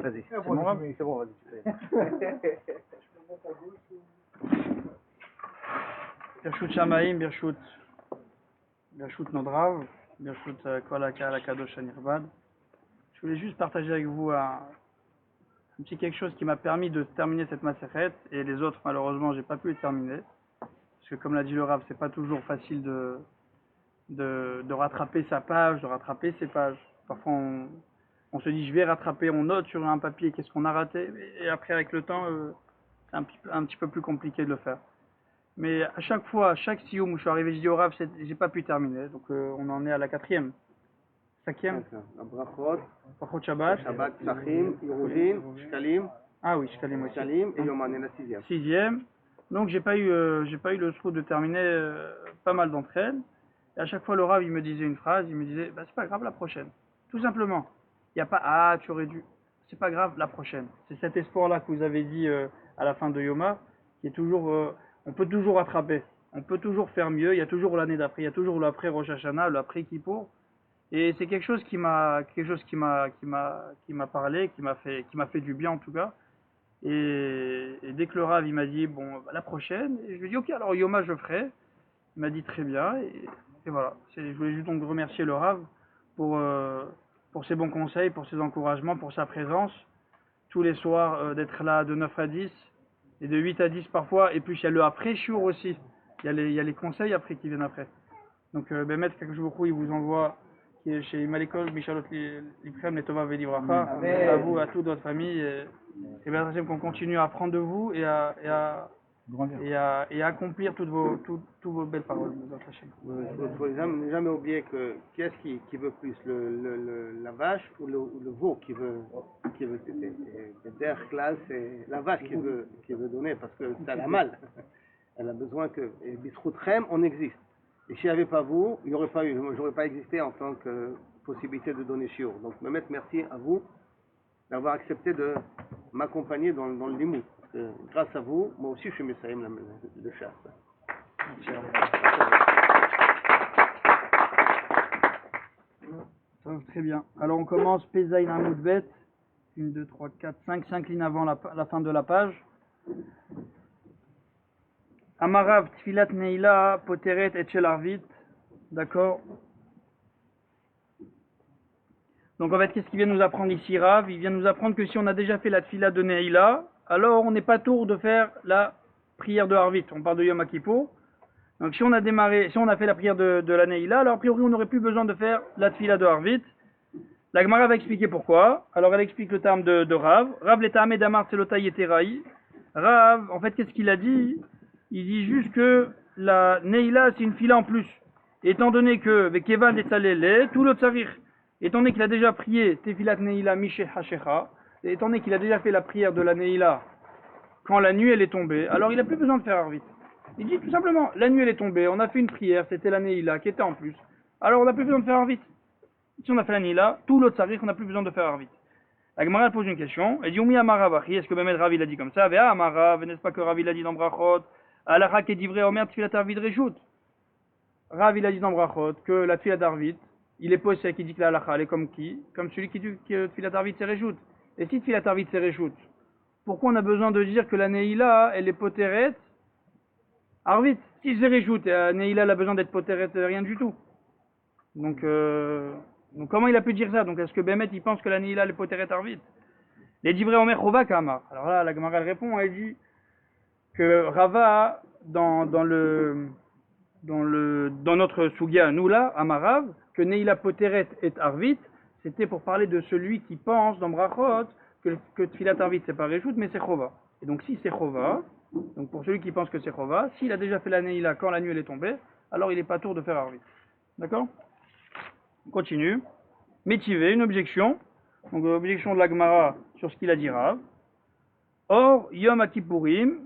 Vas-y. C'est bon, Rav? C'est bon, vas-y. Birshut Shamaim, Birshut notre Rav, Birshut Kol HaKahal HaKadosh HaNirbad. Je voulais juste partager avec vous un petit quelque chose qui m'a permis de terminer cette Masechet, et les autres, malheureusement, j'ai pas pu les terminer. Parce que comme l'a dit le Rav, c'est pas toujours facile de rattraper sa page, de rattraper ses pages. Parfois, on se dit, je vais rattraper, on note sur un papier qu'est-ce qu'on a raté, et après, avec le temps, c'est un petit peu plus compliqué de le faire. Mais à chaque fois, à chaque sioum où je suis arrivé, je dis au Rav, j'ai pas pu terminer. Donc on en est à la 4e. 5e. Brachot, Brachot Shabbat. Shabbat, Psachim, Irujin, Shkalim. Ah oui, Shkalim aussi. Shkalim et Yom Hané, la 6e. 6e. Donc j'ai pas eu le trou de terminer pas mal d'entre elles. Et à chaque fois, le Rav, il me disait une phrase, il me disait, bah c'est pas grave, la prochaine. Tout simplement. Il n'y a pas, ah, tu aurais dû. C'est pas grave, la prochaine. C'est cet espoir-là que vous avez dit à la fin de Yoma, qui est toujours, on peut toujours rattraper. On peut toujours faire mieux. Il y a toujours l'année d'après. Il y a toujours l'après Rosh Hashanah, l'après Kippour. Et c'est quelque chose qui m'a parlé, qui m'a fait du bien en tout cas. Et dès que le Rav, il m'a dit, bon, bah, la prochaine, et je lui ai dit, ok, alors Yoma, je ferai. Il m'a dit très bien, et voilà. Je voulais juste donc remercier le Rav pour ses bons conseils, pour ses encouragements, pour sa présence. Tous les soirs, d'être là de 9 à 10, et de 8 à 10 parfois, et puis il y a le après-shiur aussi. Il y a les conseils après qui viennent après. Donc, Bémet Kakjoukou, il vous envoie, qui est chez Malikol, Michalot Likrem, Letova Velivracha, à vous, à toute votre famille, et bien qu'on continue à apprendre de vous et à accomplir toutes vos belles paroles. Il faut jamais oublier que qui est-ce qui veut plus, la vache ou le veau qui veut téter. Et derrière classe, c'est la vache qui veut donner parce que ça a mal. Elle a besoin que, et Bisroutchem, on existe. Et s'il n'y avait pas vous, il n'y aurait pas eu, j'aurais pas existé en tant que possibilité de donner shiur. Donc, Mehmet, merci à vous d'avoir accepté de m'accompagner dans le limout. Grâce à vous, moi aussi je suis Messaïm de chasse. Très bien. Alors on commence Pezaïn Amoudbet. 1, 2, 3, 4, 5 lignes avant la fin de la page. Amarav Tfilat Neila Poteret et Chelarvit. D'accord. Donc en fait, qu'est-ce qu'il vient nous apprendre ici, Rav? Il vient nous apprendre que si on a déjà fait la Tfilat de Neila, alors on n'est pas tour de faire la prière de Harvit. On parle de Yom Kippour. Donc si on a fait la prière de la Neila, alors a priori on n'aurait plus besoin de faire la Tfilat de Harvit. La Gemara va expliquer pourquoi. Alors elle explique le terme de Rav. Rav l'Etahame Damar Tselota Yeteraï. Rav, en fait, qu'est-ce qu'il a dit? Il dit juste que la Neila c'est une fila en plus. Étant donné que Vekevan Etzalele, tout le tsarir, étant donné qu'il a déjà prié Tefilat Neila Mishe Hashecha, et étant donné qu'il a déjà fait la prière de la Neila quand la nuit elle est tombée, alors il n'a plus besoin de faire Harvit. Il dit tout simplement, la nuit elle est tombée, on a fait une prière, c'était la Neila qui était en plus, alors on n'a plus besoin de faire Harvit. Si on a fait la Neila, tout l'autre tsarir, on n'a plus besoin de faire Harvit. La Gemara pose une question, elle dit Oumi Amaravachi, est-ce que Mehmet Rav il a dit comme ça? Vea Amarav, n'est-ce pas que Rav il a dit dans Brachot, Alacha Kedivre Omer Tfilat Harvit Reshut. Rav il a dit dans Brachot que la Tfilat Harvit, il est possède qui dit que la Alacha elle est comme qui? Comme celui qui dit que Tfilat Harvit c'est Reshut. Et si Tfilat Harvit c'est Reshut, pourquoi on a besoin de dire que la Neila elle est poteret Harvit? Si c'est Reshut, la Neila elle a besoin d'être poteret rien du tout. Donc comment il a pu dire ça? Donc est-ce que Bémet il pense que la Neila elle est poteret Harvit? Les divrei Omer Chova Kamar. Alors là la Gemara elle répond, elle dit que Rava dans notre Sugya, nous là, Amarav, que Neila Poteret et Harvit, c'était pour parler de celui qui pense dans Brachot que Tfilat Harvit c'est pas Reshut mais c'est Chova. Et donc si c'est Chova, donc pour celui qui pense que c'est Chova, s'il a déjà fait la Neila quand la nuit elle est tombée, alors il n'est pas tour de faire Harvit. D'accord? On continue. Métivé, une objection. Donc l'objection de la Gemara sur ce qu'il a dit Rav. Or, Yom Akipurim,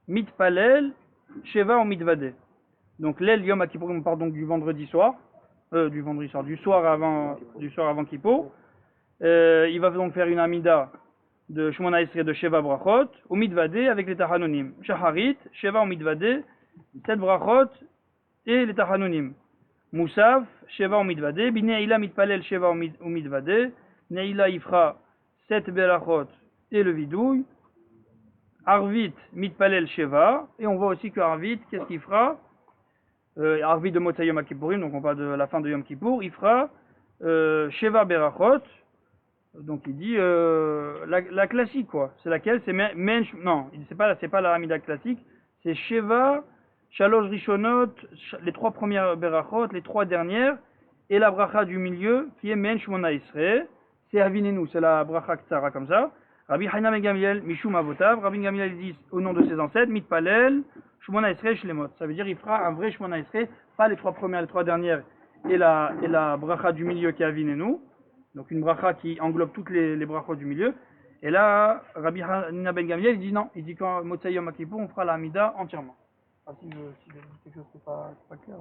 Mitpalel, Sheva ou Mitvade. Donc l'aile Yom Akipurim, on part donc du soir avant Kippour. Il va donc faire une Amida de Shmona Esrei de Sheva Brachot, ou Mitvade avec les Tachanonim. Shacharit, Sheva ou Mitvade, 7 Brachot et les Tachanonim. Moussaf, Sheva ou Mitvade, Bineila Mitpalel, Sheva ou Mitvade, Neila Ifra, 7 berachot et le vidouille. Arvit mitpalel sheva, et on voit aussi que Arvit, qu'est-ce qu'il fera? Arvit de Motzei Yom Kippourim, donc on parle de la fin de Yom Kippour, il fera sheva berachot, donc il dit la classique quoi. C'est laquelle? C'est non, c'est pas la Hamida classique, c'est sheva, shalosh rishonot, les 3 premières berachot, les 3 dernières, et la bracha du milieu qui est men shmona Isre, c'est Avinenu, c'est la bracha ktara comme ça. Rabbi Haina ben Gamliel, Mishum Avotav, Rabbi Gamliel dit au nom de ses ancêtres, Mitpalel, Shmona Esrei Shlemot. Ça veut dire il fera un vrai Shmona Esrei, pas les 3 premières, les 3 dernières, et la bracha du milieu qui est Avinenu. Donc une bracha qui englobe toutes les brachot du milieu. Et là, Rabbi Haina ben Gamliel, il dit non, il dit qu'en Motzei Yom Kippur, on fera la Hamida entièrement. Ah, si je dis quelque chose qui n'est pas clair.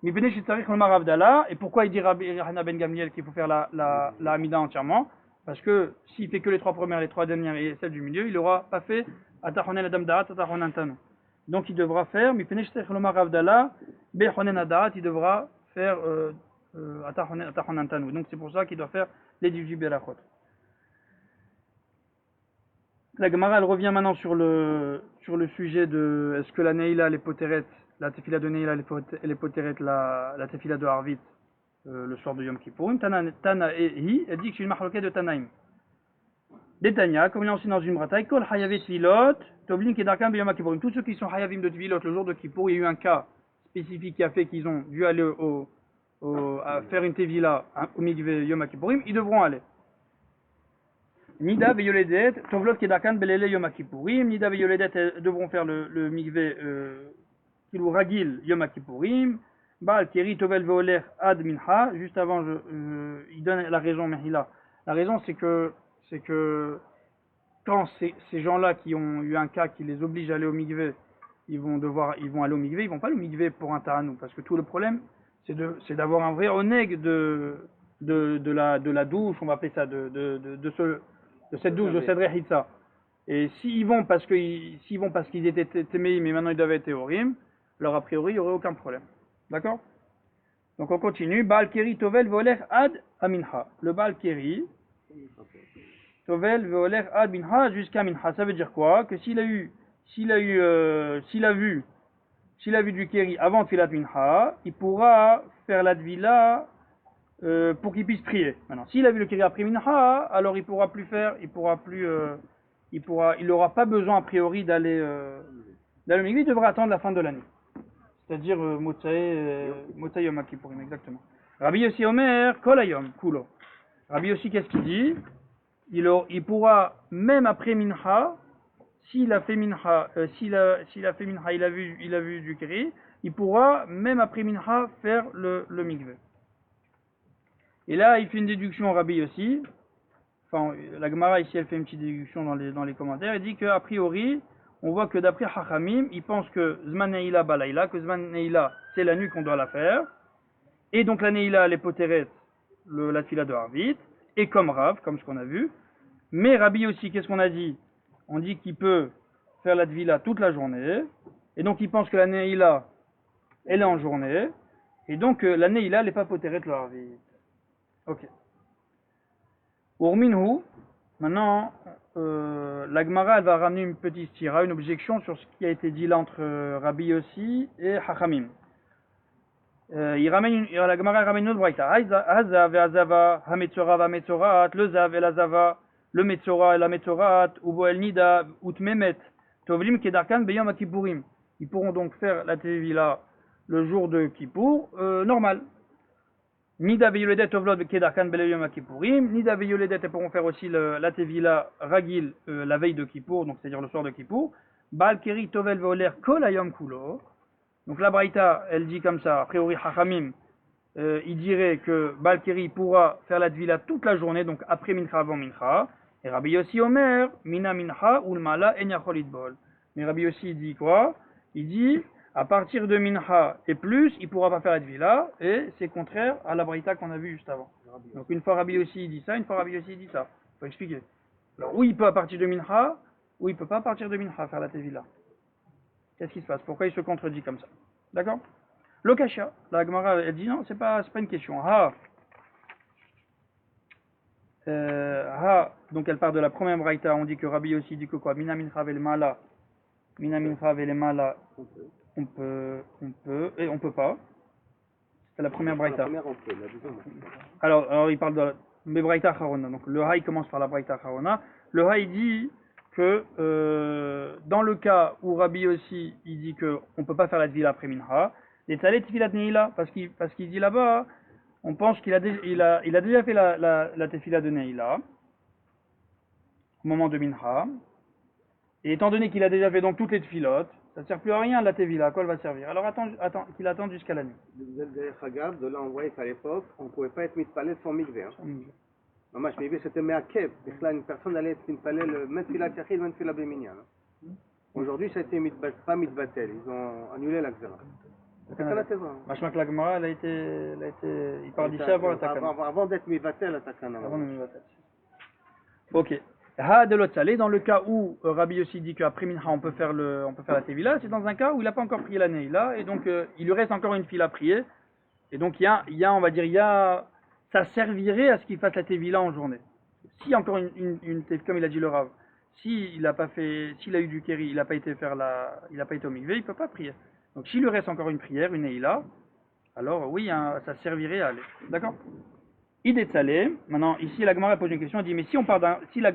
Mipnei shetzarich lomar Havdalah, et pourquoi il dit Rabbi Haina ben Gamliel qu'il faut faire la Hamida entièrement? Parce que s'il fait que les 3 premières, les 3 dernières et celle du milieu, il n'aura pas fait Atachonen Adam Da'at, Atachonen Tanu. Donc il devra faire, Mipnei shetzarich lomar Havdalah, Bechonen Da'at, il devra faire Atachonen Tanu. Donc c'est pour ça qu'il doit faire les 18 berachot. La Gemara elle revient maintenant sur le sujet de est-ce que la Neila, les poteret, la tefila de Neila, les poteret, la tefila de Harvit, le soir de Yom Kippourim. Tana et Hi, elle dit que c'est une marloquette de Tanaïm. Détania, comme il est enseigné dans une brataille, Kol Hayavet Tvilot, Toblin Kedarkan B'Yom Kippourim. Tous ceux qui sont Hayavim de Tvilot le jour de Kippour, il y a eu un cas spécifique qui a fait qu'ils ont dû aller à faire une tevila au Mikveh Yom Kippourim, ils devront aller. Nida Veyoledet, Tovlot Kedarkan Belele Yom Kippourim, Nida Veyoledet devront faire le Mikveh Kilou Ragil Yom Kippourim. Baal Keri Tovel Veoler Ad Mincha, juste avant, il donne la raison, Mehila. La raison, c'est que quand ces gens-là qui ont eu un cas qui les oblige à aller au Mikveh, ils vont aller au Mikveh, ils vont pas aller au Mikveh pour un Taranou, parce que tout le problème, c'est d'avoir un vrai oneg de la douche, on va appeler ça, de cette douche, de cette rehitza. Et s'ils vont parce qu'ils étaient téméim, mais maintenant ils doivent être théorim, alors a priori, il n'y aurait aucun problème. D'accord? Donc on continue. Baal Keri Tovel Veoler Ad Aminha. Le Baal Keri Tovel Veoler Ad Minha jusqu'à Minha. Ça veut dire quoi? Que s'il a vu du Keri avant Tfilat Minha, il pourra faire la Tvila pour qu'il puisse prier. Maintenant, s'il a vu le Keri après Minha, alors il n'aura pas besoin a priori d'aller au Mikveh, il devra attendre la fin de l'année. C'est-à-dire Motzei Yom Kippourim, exactement. Rabbi Yossi Omer, Kol Hayom, Kulo. Rabbi Yossi, qu'est-ce qu'il dit? Il pourra, même après Mincha, s'il a fait Mincha, il a vu du Keri, il pourra, même après Mincha, faire le Mikveh. Et là, il fait une déduction, Rabbi Yossi. Enfin, la Gemara ici, elle fait une petite déduction dans les commentaires. Elle dit qu'a priori, on voit que d'après Chachamim, ils pensent que Zman Neila Balaïla, que Zman Neila, c'est la nuit qu'on doit la faire. Et donc la Neila, les poteret, la tefila de Harvit, et comme Rav, comme ce qu'on a vu. Mais Rabbi aussi, qu'est-ce qu'on a dit? On dit qu'il peut faire la tefila toute la journée. Et donc il pense que la Neila, elle est en journée. Et donc la Neila, elle n'est pas poteret le Harvit. Ok. Urminhu, maintenant, la Gemara elle va ramener une petite stira, une objection sur ce qui a été dit là entre Rabbi Yossi et Chachamim. La Gemara ramène une autre braïta. Hazav et Hazava, Hametzora va Metzorat, le Zav et la Zava, le Metzora et la Metzorat, Ubo el Nida, Utmemet, Tovlim Kedarkan Beyom Kippourim. Ils pourront donc faire la tevila le jour de Kippour, normal. Nida veyoledet ovlod kedarkan beleyom kippourim. Nida veyoledet, ils pourront faire aussi la tevila ragil la veille de Kippour, donc c'est-à-dire le soir de Kippour. Baal keri tovel veoler kol hayom kulo. Donc la braïta, elle dit comme ça, a priori Chachamim, il dirait que Baal keri pourra faire la tevila toute la journée, donc après mincha avant mincha. Et Rabbi Yossi Omer, mina mincha ulmala en yachol idbol. Mais Rabbi Yossi dit quoi? Il dit à partir de Mincha et plus, il ne pourra pas faire la Tvila, et c'est contraire à la Braïta qu'on a vue juste avant. Donc une fois Rabbi Yossi dit ça, une fois Rabbi Yossi dit ça. Il faut expliquer. Alors où il peut à partir de Mincha, ou il ne peut pas à partir de Mincha faire la Tvila. Qu'est-ce qui se passe? Pourquoi il se contredit comme ça? D'accord? L'Okasha, la Gemara, elle dit non, c'est pas une question. Ah, donc elle part de la première braïta, on dit que Rabbi aussi dit que quoi? Mina mincha velemala, mina mincha velemala, et on peut pas. C'est la première La braïta. première on peut, la deuxième on peut. Alors il parle de la braïta Harona. Donc le Haï commence par la braïta Harona. Le Haï dit que dans le cas où Rabbi aussi il dit que on peut pas faire la tvila après mincha, les tzalet tfilat neila parce qu'il dit là-bas, on pense qu'il a déjà fait la tefila de neila au moment de mincha. Et étant donné qu'il a déjà fait donc toutes les tfilotes, ça ne sert plus à rien la tefila, à quoi elle va servir? Alors qu'il attende jusqu'à la nuit. De là on voyait qu'à l'époque on ne pouvait pas être mitpalel sans mikvé. Mamach mikvé c'était me'akev. Là une personne allait être mitpalel même filat yachid, même filat beminyan. Aujourd'hui ça a été pas mitbatel, ils ont annulé la gzera. Machmak la Gemara, il parle d'ici avant la takana. Avant d'être mitbatel la takana. Avant de mitbatel. Ok. Ha de l'Otzalé, dans le cas où Rabbi Yossi dit qu'après Mincha on peut faire la Tevila, c'est dans un cas où il n'a pas encore prié la Neila, et donc il lui reste encore une file à prier, et donc on va dire, ça servirait à ce qu'il fasse la Tevila en journée. Si encore comme il a dit le Rav, s'il a eu du Kéri, il n'a pas été au Mikvé, il ne peut pas prier. Donc s'il lui reste encore une prière, une Neila, alors oui, ça servirait à aller. D'accord? Idetsalé, maintenant ici la Gemara pose une question, elle dit mais si la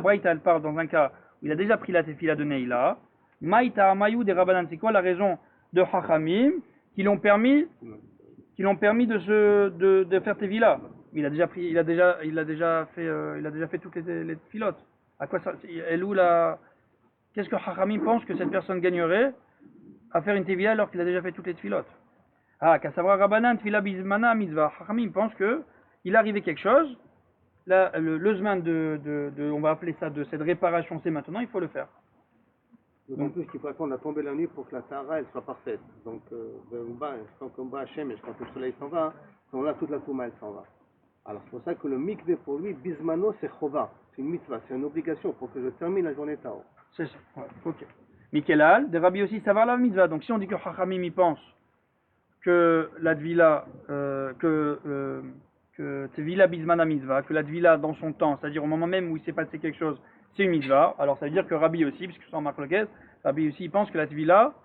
Braïta elle part dans un cas où il a déjà pris la tefila de Neila, Maïta Amayou des Rabbanan, c'est quoi la raison de Chachamim qui l'ont permis de faire tefila? Il a déjà fait toutes les tefilotes. À quoi ça? Qu'est-ce que Chachamim pense que cette personne gagnerait à faire une tefila alors qu'il a déjà fait toutes les tefilotes? Kassavra Rabbanan, Tfila Bizmana, Mitzvah. Chachamim pense que il arrivait quelque chose, là, le zman on va appeler ça de cette réparation, c'est maintenant, il faut le faire. Donc, plus qu'il faut attendre à tomber la nuit pour que la Tahara elle soit parfaite. Donc, quand on va à Hachem et quand le soleil s'en va, quand là toute la Touma elle s'en va. Alors, c'est pour ça que le mikvé pour lui, Bizmano, c'est Chova. C'est une mitzvah, c'est une obligation pour que je termine la journée Tao. C'est ça, ouais, ok. Mikelal, de Rabbi aussi, ça va la mitzvah. Donc, si on dit que Chachamim y pense que la Tvila, que Tvila Bizmana Mitzvah, que la Tvila dans son temps, c'est-à-dire au moment même où il s'est passé quelque chose, c'est une Mitzvah, alors ça veut dire que Rabbi aussi, puisque c'est en marque le Rabbi aussi, il pense que la Tvila,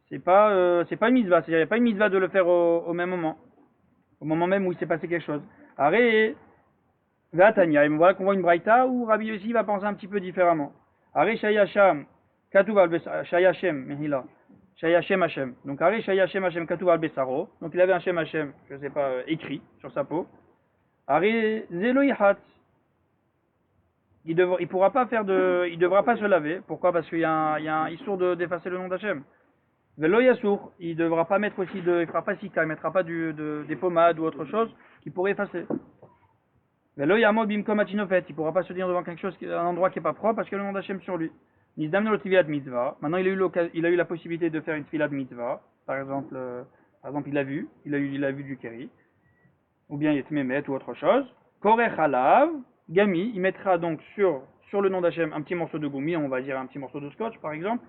c'est pas une Mitzvah, c'est-à-dire il n'y a pas une Mitzvah de le faire au même moment même où il s'est passé quelque chose. Arrête, Vatania, et voilà qu'on voit une Braïta où Rabbi aussi va penser un petit peu différemment. Arrête Shayasham, Katouv Shayashem, Mehila. Shayashem Hashem. Donc, Ari Shayashem Hashem Katouv al Besaro. Donc, il avait un Shem Hashem, je ne sais pas, écrit sur sa peau. Ari Zeloihat. Il devra pas se laver. Pourquoi? Parce qu'il y a un issour d'effacer le nom d'Hashem. Velo Yasour. Il devra pas mettre aussi il fera pas sika, il mettra pas des pommades ou autre chose qui pourrait effacer. Velo Yamod Bimkom Atinofet. Il pourra pas se dire devant quelque chose, un endroit qui est pas propre parce qu'il y a le nom d'Hashem sur lui. Maintenant, il a eu la possibilité de faire une tefila de mitzvah. Par exemple, il a vu du kéri, ou bien il est mémet ou autre chose. Korech halav, gami, il mettra donc sur le nom d'Hachem un petit morceau de goumi, on va dire un petit morceau de scotch par exemple.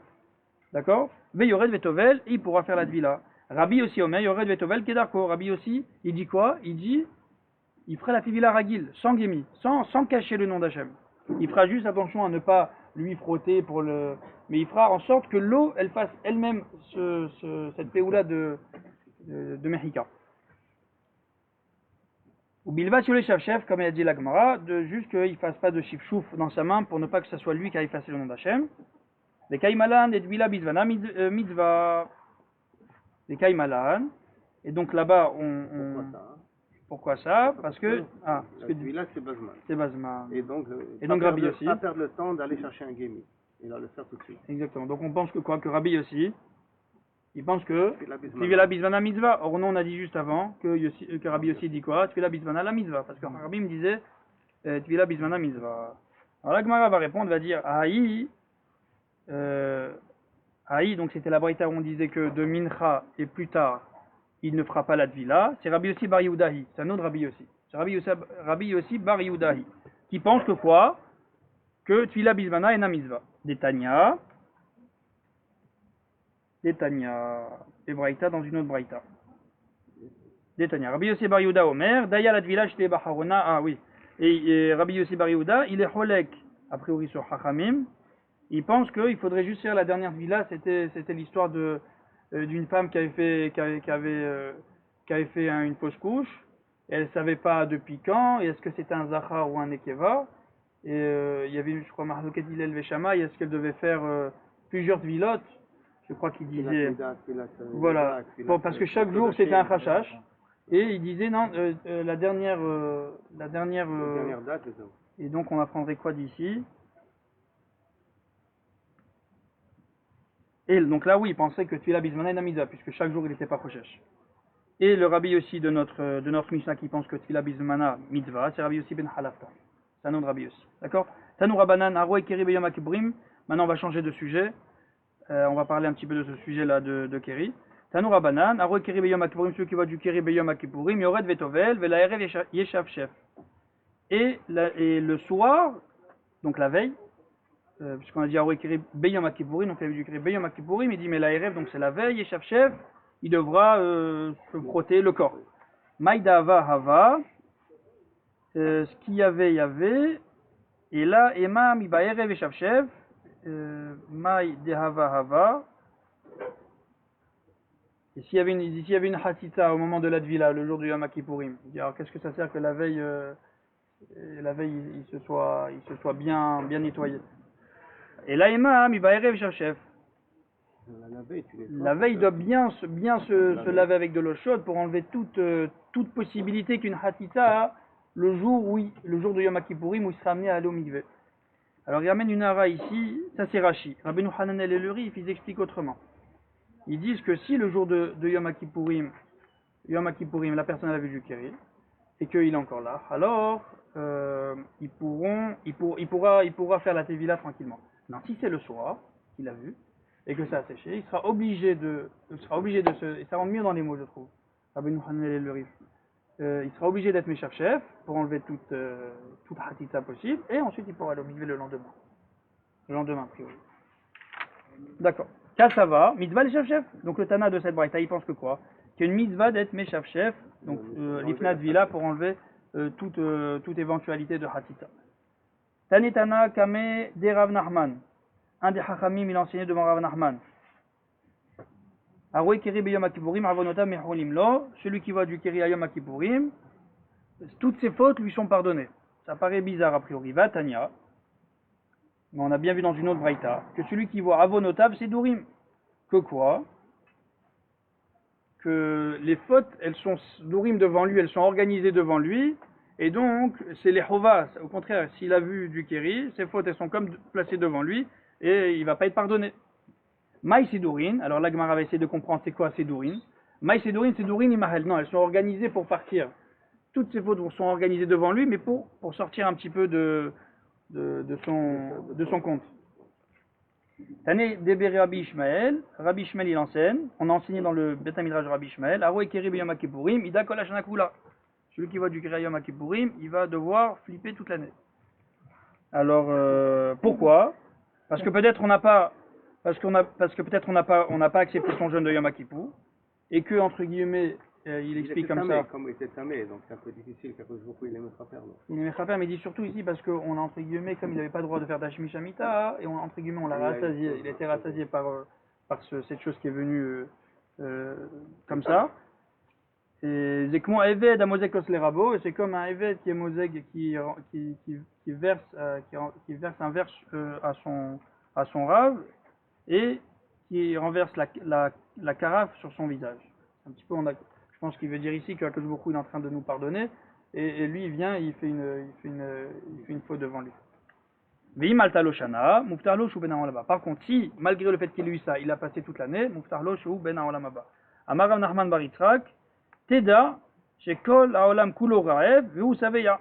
D'accord? Veyored vetovel, il pourra faire la tvila. Rabbi aussi omer, yored vetovel kedarko. Rabbi aussi, il dit quoi? Il fera la tvila ragil, sans gemi, sans cacher le nom d'Hachem. Il fera juste attention à ne pas lui frotter mais il fera en sorte que l'eau elle fasse elle-même cette péoula de Mehika. Ou bilva sur les chef comme il a dit la Gemara, juste qu'il ne fasse pas de chifchouf dans sa main pour ne pas que ce soit lui qui a effacé le nom d'Hachem. Les kaimalan et dvila bizvana mitzvah. Les kaimalan. Et donc là-bas Pourquoi ça? Parce que Celui-là, c'est Bazman. C'est Bazman. Et donc Rabbi aussi. Pas perdre le temps d'aller chercher un gémi. Il va le faire tout de suite. Exactement. Donc on pense que Rabbi aussi, il pense que tu fais la Bizmana mitzvah. Or non, on a dit juste avant que Rabbi aussi dit quoi? Tu fais la Bizmana la mitzvah. Parce que Rabbi me disait tu fais la Bizmana mitzvah. Alors la Gemara va répondre, va dire donc c'était la Braïta où on disait que de Mincha et plus tard, il ne fera pas la Tvila, c'est Rabbi Yossi Bar Yehudahi, c'est un autre Rabbi Yossi. C'est Rabbi Yossi Bar Yehudahi, qui pense que quoi? Que Tvila Bizmana et Namizva. Des Tanya, et Braïta dans une autre Braïta. Des Tanya. Rabbi Yossi Bar Yehuda Omer, Daya la Tvila Shte Baharona, oui. Et Rabbi Yossi Bar Yehuda, il est cholek, a priori sur Chachamim. Il pense qu'il faudrait juste faire la dernière villa, c'était l'histoire d'une femme qui avait fait une fausse couche. Et elle ne savait pas depuis quand, et est-ce que c'était un Zachar ou un Nekeva. Et il y avait, je crois, Mahlouket Hillel Veshama, est-ce qu'elle devait faire plusieurs vilotes. Je crois qu'il disait. Voilà, bon, parce que chaque jour c'était un Chachash. Et il disait non, la dernière date, c'est ça. et donc on apprendrait quoi d'ici? Et donc là oui, il pensait que Tfila Bismana est Namiza, puisque chaque jour il n'était pas Chochesh. Et le rabbi aussi de notre Mishnah qui pense que Tfila Bismana mitzvah, c'est Rabbi Yossi ben Halafta. C'est un nom de Rabbi Yossi. D'accord? Tanou Rabanan, Aro Keri Beyom Akibrim. Maintenant on va changer de sujet. On va parler un petit peu de ce sujet-là de Keri. Tanou Rabanan, Aro Keri Beyom Akibrim, celui qui voit du Keri Beyom Akipurim, Yored Vetovel, Velaerev Yeshav Chef. Et le soir, donc la veille, puisqu'on a dit Aro Keri Beyom Akipurim, donc il y avait du Keri Beyom Akipurim, il dit mais l'Aerev, donc c'est la veille, Yeshav Chef, il devra se frotter le corps. Maïda Hava Hava, ce qu'il y avait, et là, Ema Mibaerev Yeshav Chef, Maï de Hava Hava. Et s'il y avait une hatita au moment de la Tvila, le jour du Yom Kippourim, alors qu'est-ce que ça sert que la veille il se soit bien nettoyé. Et là, Ema Mibaerev Yeshav Chef. La veille doit bien se laver avec de l'eau chaude pour enlever toute possibilité qu'une hatita le jour de Yom Kippourim où il sera amené à aller au mikveh. Alors il ramène une hara ici, ça c'est Rashi. Rabbeinu Hananel et le Rif, ils expliquent autrement. Ils disent que si le jour de Yom Kippourim, la personne a vu du Keri, et qu'il est encore là, alors il pourra faire la Tevila tranquillement. Non, si c'est le soir qu'il a vu, et que ça a séché, il sera obligé de se, et ça rentre mieux dans les mots je trouve, Rabbeinu Hananel et le Rif. Il sera obligé d'être Meshav Chef pour enlever toute hatita possible, et ensuite il pourra aller au mikveh le lendemain. A priori. D'accord. Kassava, mitzvah Meshav Chef. Donc le Tana de cette braïta, il pense que quoi? Qu'il y a une mitzvah d'être Meshav Chef, donc l'ifnat vila pour enlever toute éventualité de hatita. Tanetana Kame de Rav Nachman. Un des Chachamim, il a enseigné devant Rav Nachman. Celui qui voit du Keri à Yom Kippourim, toutes ses fautes lui sont pardonnées. Ça paraît bizarre a priori. Va Tanya, mais on a bien vu dans une autre braïta que celui qui voit Avonotav, c'est Dourim. Que quoi? Que les fautes, elles sont Dourim devant lui, elles sont organisées devant lui, et donc c'est les Chovas. Au contraire, s'il a vu du Keri, ses fautes, elles sont comme placées devant lui, et il ne va pas être pardonné. Maï Sidourin, alors la Gemara va essayer de comprendre c'est quoi Sidourin. Maï Sidourin, Sidourin Imahel, non, elles sont organisées pour partir. Toutes ces fautes sont organisées devant lui, mais pour sortir un petit peu de son compte. Tane Debere Rabbi Ishmael il enseigne, on a enseigné dans le Beth Midrash Rabbi Ishmael, Aroe Keri B'Yom Kippourim, Ida Kol Hashana Kula. Celui qui voit du Keri Yom Kippourim, il va devoir flipper toute l'année. Alors, pourquoi? Parce que peut-être on n'a pas accepté son jeûne de Yom Kippur, et que, entre guillemets, il explique comme ça. Comme il était tamé, donc c'est un peu difficile, parce que beaucoup il aimait pas faire. Il aimait pas faire, mais il dit surtout ici parce qu'on a, entre guillemets, comme il n'avait pas le droit de faire d'Hashmi Shamita, et entre guillemets, on l'a rassasié, il a été rassasié par cette chose qui est venue comme ça. Et c'est comme un Eved à Mosek Oslerabo, et c'est comme un Eved qui est Mosek qui verse un verse à son rave, et qui renverse la carafe sur son visage. Un petit peu, je pense qu'il veut dire ici que Akadosh il est en train de nous pardonner, et lui il vient, il fait une faute devant lui. Par contre, si malgré le fait qu'il ait eu ça, il a passé toute l'année, Amarav Nachman Baritrak, Teda, Shekol Haolam Kulo Raev, Veu Saveya.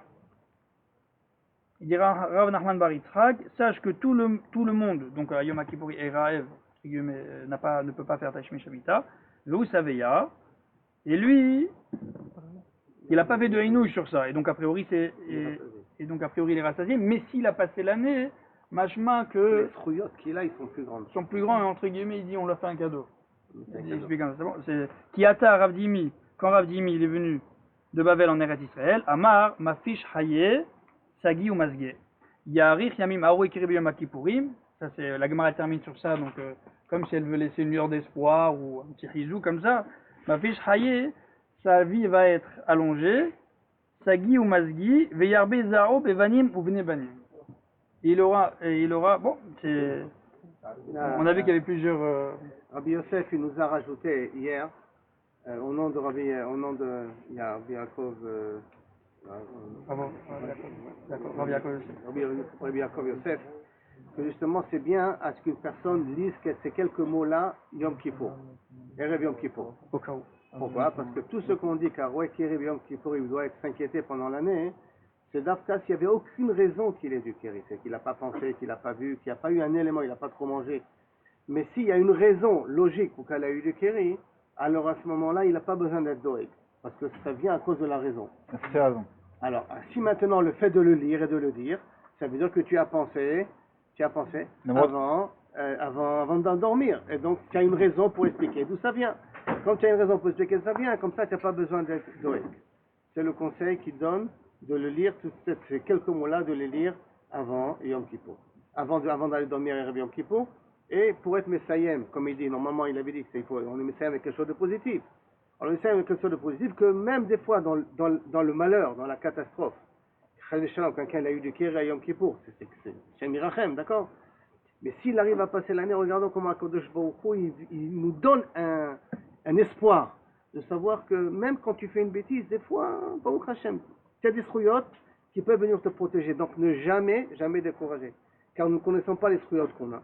Il dira Rav Nachman Baritrak, sache que tout le monde, donc Yom Kippur et Raev, ne peut pas faire Tashmi Shamita, Veu Saveya, et lui, il n'a pas fait de Hainouille sur ça, et donc a priori il est rassasié, mais s'il a passé l'année, machma que les trouillottes qu'il a, ils sont plus grandes. Ils sont plus grands, et entre guillemets, il dit on leur fait un cadeau. Il explique comme ça. C'est Kiata Ravdimi, quand Ravdimi il est venu de Babel en Eretz Israël, Amar, ma fiche Haye, Sagi ou Masgé. Yarich Yamim Aou Ekiri B'Yom HaKippurim. Ça, c'est, la Gemara termine sur ça, donc comme si elle veut laisser une lueur d'espoir ou un petit rizou comme ça. Ma fiche Haye, sa vie va être allongée. Sagi ou Masgi, Veyarbe Zaro Bevanim ou Vnebanim. Il aura, bon, c'est. On a vu qu'il y avait plusieurs. Rabbi Yosef, il nous a rajouté hier, au nom de Rabbi Yaakov. Rabbi Yaakov Yosef, que justement c'est bien à ce qu'une personne lise ces quelques mots-là, Yom Kippour, Erev Yom Kippour. Au cas où. Pourquoi? Parce que tout ce qu'on dit qu'à Roé Kiri Yom Kippour, il doit s'inquiéter pendant l'année, c'est d'Afka s'il n'y avait aucune raison qu'il ait du Kiri, c'est qu'il n'a pas pensé, qu'il n'a pas vu, qu'il n'y a pas eu un élément, il n'a pas trop mangé. Mais s'il y a une raison logique pour qu'elle ait eu du Kiri, alors à ce moment-là, il n'a pas besoin d'être doeg, parce que ça vient à cause de la raison. C'est raison. Alors, si maintenant le fait de le lire et de le dire, ça veut dire que tu as pensé avant d'endormir. Et donc, tu as une raison pour expliquer d'où ça vient. Quand tu as une raison pour expliquer d'où ça vient, comme ça, tu n'as pas besoin d'être doeg. C'est le conseil qu'il donne de le lire, ces quelques mots-là, de les lire avant Yom Kippour. Avant d'aller dormir et Yom Kippour. Et pour être Messayem, comme il dit, normalement, il avait dit qu'on est Messayem avec quelque chose de positif. Alors, on essaie avec quelque chose de positif que même des fois, dans le malheur, dans la catastrophe, quand quelqu'un a eu du Kiri à Yom Kippour, c'est un mirachem, d'accord? Mais s'il arrive à passer l'année, regardons comment Akadosh Baruch Hu, il nous donne un espoir de savoir que même quand tu fais une bêtise, des fois, Baruch Hashem, tu as des srouillottes qui peuvent venir te protéger. Donc ne jamais décourager. Car nous ne connaissons pas les srouillottes qu'on a.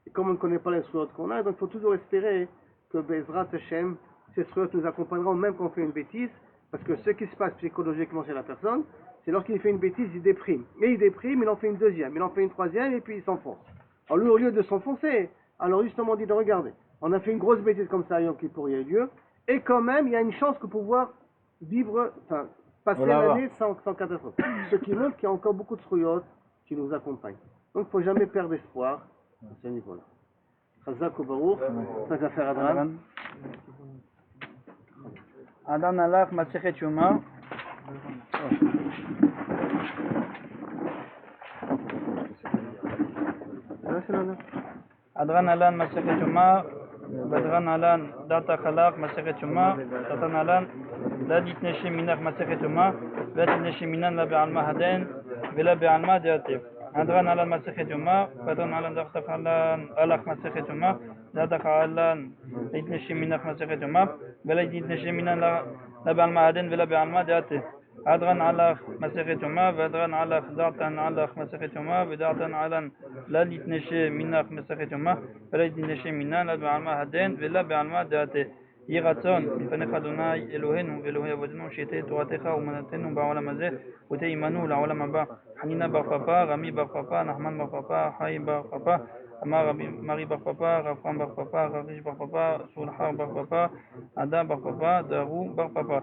Et comme on ne connaît pas les srouillottes qu'on a, donc il faut toujours espérer que Bezrat Hashem, ces srouillottes nous accompagneront même quand on fait une bêtise. Parce que ce qui se passe psychologiquement chez la personne, c'est lorsqu'il fait une bêtise, il déprime. Mais il déprime, il en fait une deuxième, il en fait une troisième, et puis il s'enfonce. Alors lui, au lieu de s'enfoncer, alors justement on dit de regarder. On a fait une grosse bêtise comme ça, Yom Kippour, il y a eu lieu. Et quand même, il y a une chance de pouvoir vivre, passer l'année sans catastrophe. Ce qui montre qu'il y a encore beaucoup de srouillottes qui nous accompagnent. Donc il ne faut jamais perdre espoir à ce niveau-là. Chazak ou Baruch, ça va faire Adran. Adran Alach Masechet Yoma. Adran Alan Masechet Yoma. Badran Alan Data Khalaq Masechet Yoma. Datan Alan Ladit Neshe Minach Masechet Yoma. Ladit Neshe Minan La Be'alma Haden. Vela Be'alma Deatev. Adran Alan Masechet Yoma. Badran Alan Data Alan Alach Masechet Yoma. Data Alan Ladit Neshe Minach Masechet Yoma. Vela Ladit Neshe Minan La Be'alma Haden. Vela Be'alma Deatev. Adran Alach Masechet Yoma. Vadran Alach Datan Alach Masechet Yoma. Vedatan Alan Ladit Neshe Minach Masechet Yoma. Vela Ladit Neshe Minan La Be'alma Haden. Vela Be'alma Deatev. יהי רצון לפניך אדוני אלוהינו ואלוהי אבותינו שתהא תורתך אומנותנו בעולם הזה ותהא עמנו לעולם הבא. חנינה בר פפא, רמי בר פפא, נחמן בר פפא, חי בר פפא, אמר מרי בר פפא, רב חם בר פפא, רב ריש בר פפא, סולחר בר פפא, עדה בר פפא, דהרו בר פפא.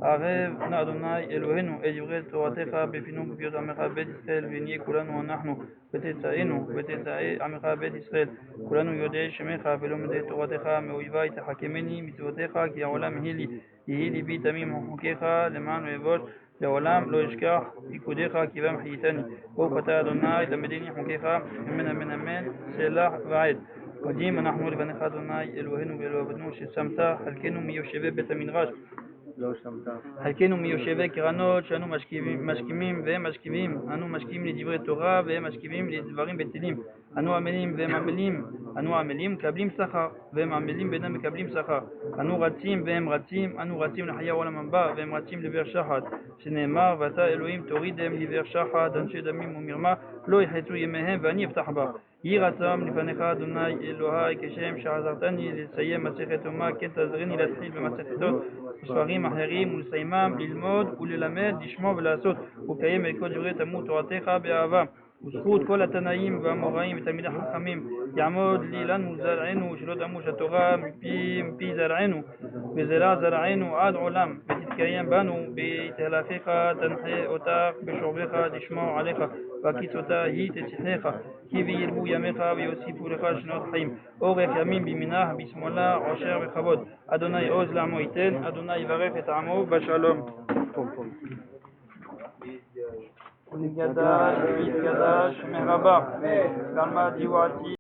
ערב נא אדוני אלוהינו את דברי תורתך בפינו ובפיות עמך בית ישראל ונהיה כולנו אנחנו ותצאנו ותצאי עמך בית ישראל כולנו יודעי שמך ולומדי תורתך מאויבי תחכמני מצוותיך כי העולם יהי ליבי תמים חוקיך למען אוהבוש לעולם לא אשכח פיקודיך כי בם חייתני ברוך אתה אדוני למדני חוקיך אמן אמן אמן סלח ועד קודים אנחנו לבניך אדוני אלוהינו ואלוהי אבותינו ששמת חלקנו מיושבי בית המדרש חלקנו מיושבי קרנות שאנו משכימים והם משכימים אנו משכימים לדברי תורה והם משכימים לדברים בטלים אנו עמלים והם עמלים אנו עמלים מקבלים שכר והם עמלים ואינם מקבלים שכר אנו רצים והם רצים אנו רצים לחיי העולם הבא והם רצים לבאר שחת שנאמר ואתה אלוהים תורידם לבאר שחת אנשי דמים ומרמה לא יחצו ימיהם ואני אפתח בה יהי רצון לפניך אדוני אלוהי כשם שעזרתני לסיים מסכת אומה כן תעזרני להתחיל במסכתות וספרים אחרים ולסיימם ללמוד וללמד לשמוע ולעשות ולקיים את כל דברי תלמוד תורתך באהבה וזכות כל התנאים והאמוראים ותלמידי החכמים יעמוד לי לנו זרענו שלא תמוש התורה מפי זרענו וזרע זרענו עד עולם ותתקיים בנו בתהלכך תנחה אותך בשוכבך לשמור עליך והקיצותה היא תצחך כי וירבו ימיך ויוסיפו לך שנות חיים אורך ימים בימינך בשמאלה עושר וכבוד אדוני עוז לעמו ייתן אדוני יברך את עמו בשלום Gadash, Vit Gadash, Meraba, Kalma Diwati.